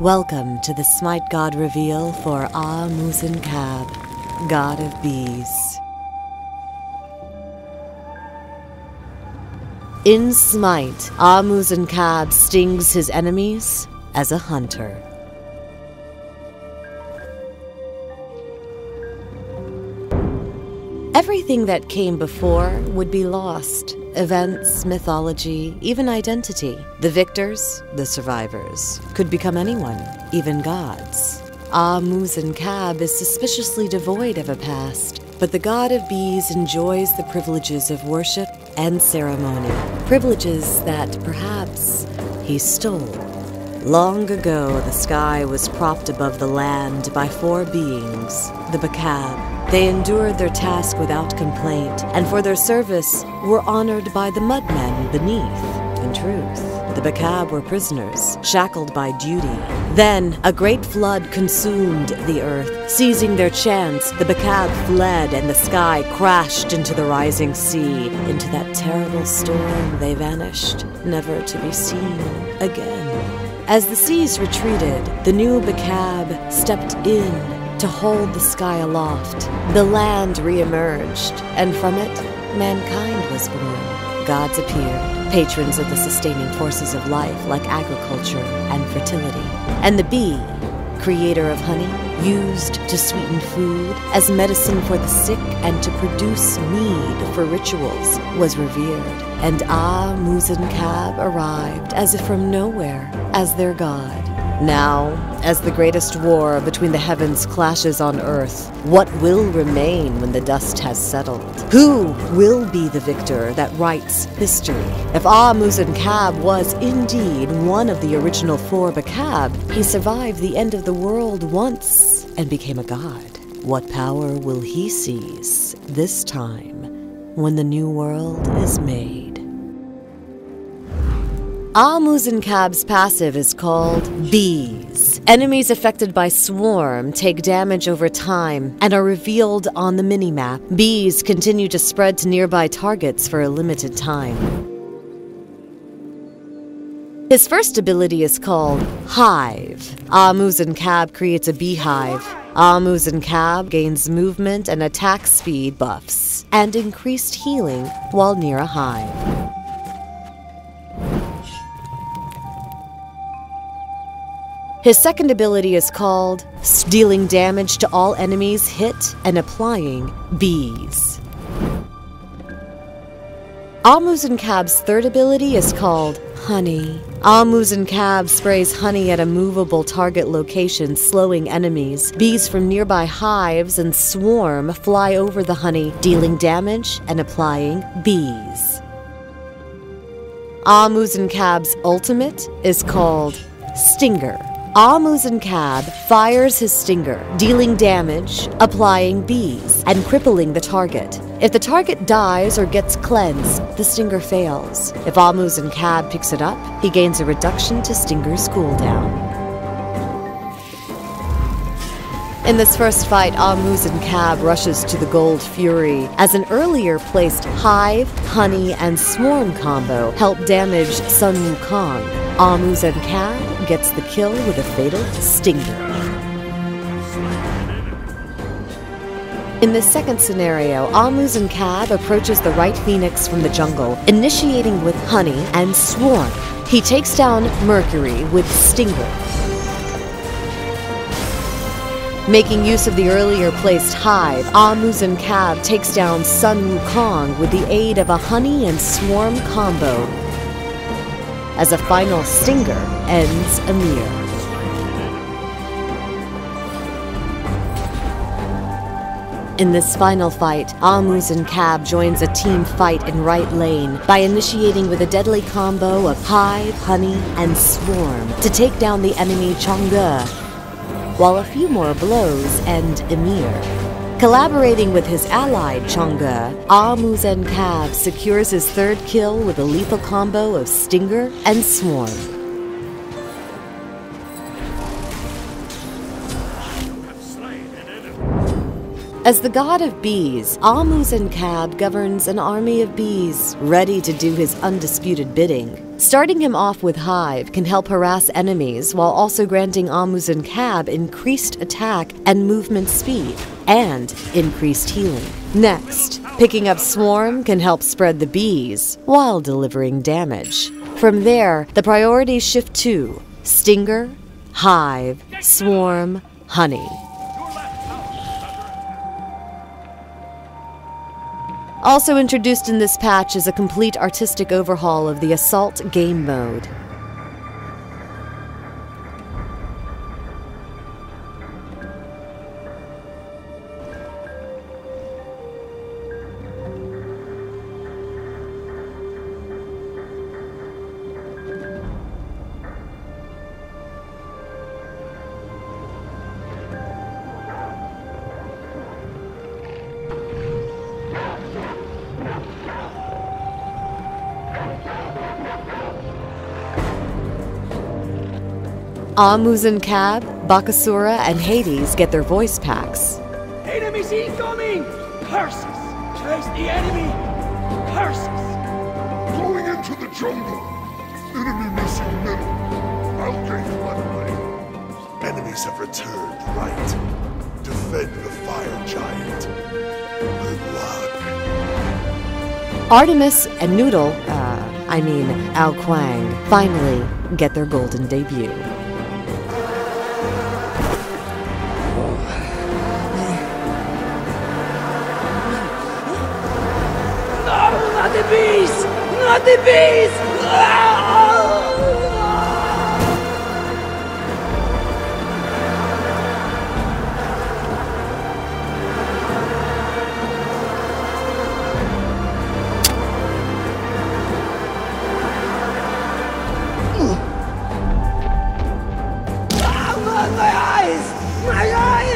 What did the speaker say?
Welcome to the SMITE God reveal for Kab, God of Bees. In SMITE, Kab stings his enemies as a hunter. Everything that came before would be lost. Events, mythology, even identity. The victors, the survivors, could become anyone, even gods. Kab is suspiciously devoid of a past, but the god of bees enjoys the privileges of worship and ceremony. Privileges that, perhaps, he stole. Long ago, the sky was propped above the land by four beings, the Bakab. They endured their task without complaint, and for their service were honored by the mudmen beneath. In truth, the Bakab were prisoners, shackled by duty. Then, a great flood consumed the earth. Seizing their chance, the Bakab fled, and the sky crashed into the rising sea. Into that terrible storm they vanished, never to be seen again. As the seas retreated, the new Bakab stepped in to hold the sky aloft. The land re-emerged, and from it, mankind was born. Gods appeared, patrons of the sustaining forces of life like agriculture and fertility. And the bee, creator of honey, used to sweeten food, as medicine for the sick and to produce mead for rituals, was revered. And Kab arrived as if from nowhere, as their god. Now, as the greatest war between the heavens clashes on earth, what will remain when the dust has settled? Who will be the victor that writes history? If Kab was indeed one of the original four Bakab, he survived the end of the world once and became a god. What power will he seize this time when the new world is made? Kab's passive is called Bees. Enemies affected by Swarm take damage over time and are revealed on the minimap. Bees continue to spread to nearby targets for a limited time. His first ability is called Hive. Kab creates a beehive. Kab gains movement and attack speed buffs and increased healing while near a hive. His second ability is called dealing damage to all enemies hit and applying bees. Kab's third ability is called Honey. Kab sprays honey at a movable target location, slowing enemies. Bees from nearby hives and swarm fly over the honey, dealing damage and applying bees. Kab's ultimate is called Stinger. Kab fires his stinger, dealing damage, applying bees, and crippling the target. If the target dies or gets cleansed, the stinger fails. If Kab picks it up, he gains a reduction to stinger's cooldown. In this first fight, Kab rushes to the Gold Fury, as an earlier placed Hive, Honey, and Swarm combo help damage Sun Wukong. Kab gets the kill with a fatal stinger. In this second scenario, Kab approaches the right phoenix from the jungle, initiating with Honey and Swarm. He takes down Mercury with Stinger. Making use of the earlier placed Hive, Kab takes down Sun Wukong with the aid of a Honey and Swarm combo. As a final stinger ends Amir. In this final fight, Kab joins a team fight in right lane by initiating with a deadly combo of Hive, Honey, and Swarm to take down the enemy Chang'e, while a few more blows end Emir. Collaborating with his ally Chang'e, Kab secures his third kill with a lethal combo of Stinger and Swarm. As the god of bees, Amuzen-Cab governs an army of bees, ready to do his undisputed bidding. Starting him off with Hive can help harass enemies while also granting Amuzen-Cab increased attack and movement speed, and increased healing. Next, picking up Swarm can help spread the bees while delivering damage. From there, the priorities shift to Stinger, Hive, Swarm, Honey. Also introduced in this patch is a complete artistic overhaul of the Assault game mode. Amuzen-Cab, Bakasura, and Hades get their voice packs. Enemies incoming! Curses! Chase the enemy! Curses! Going into the jungle! Enemy missing middle! I'll gain floodway. Enemies have returned right. Defend the fire giant. Good luck. Artemis and Noodle, Ao Kwang, finally get their golden debut. Not the bees! Not the bees! My eyes! My eyes!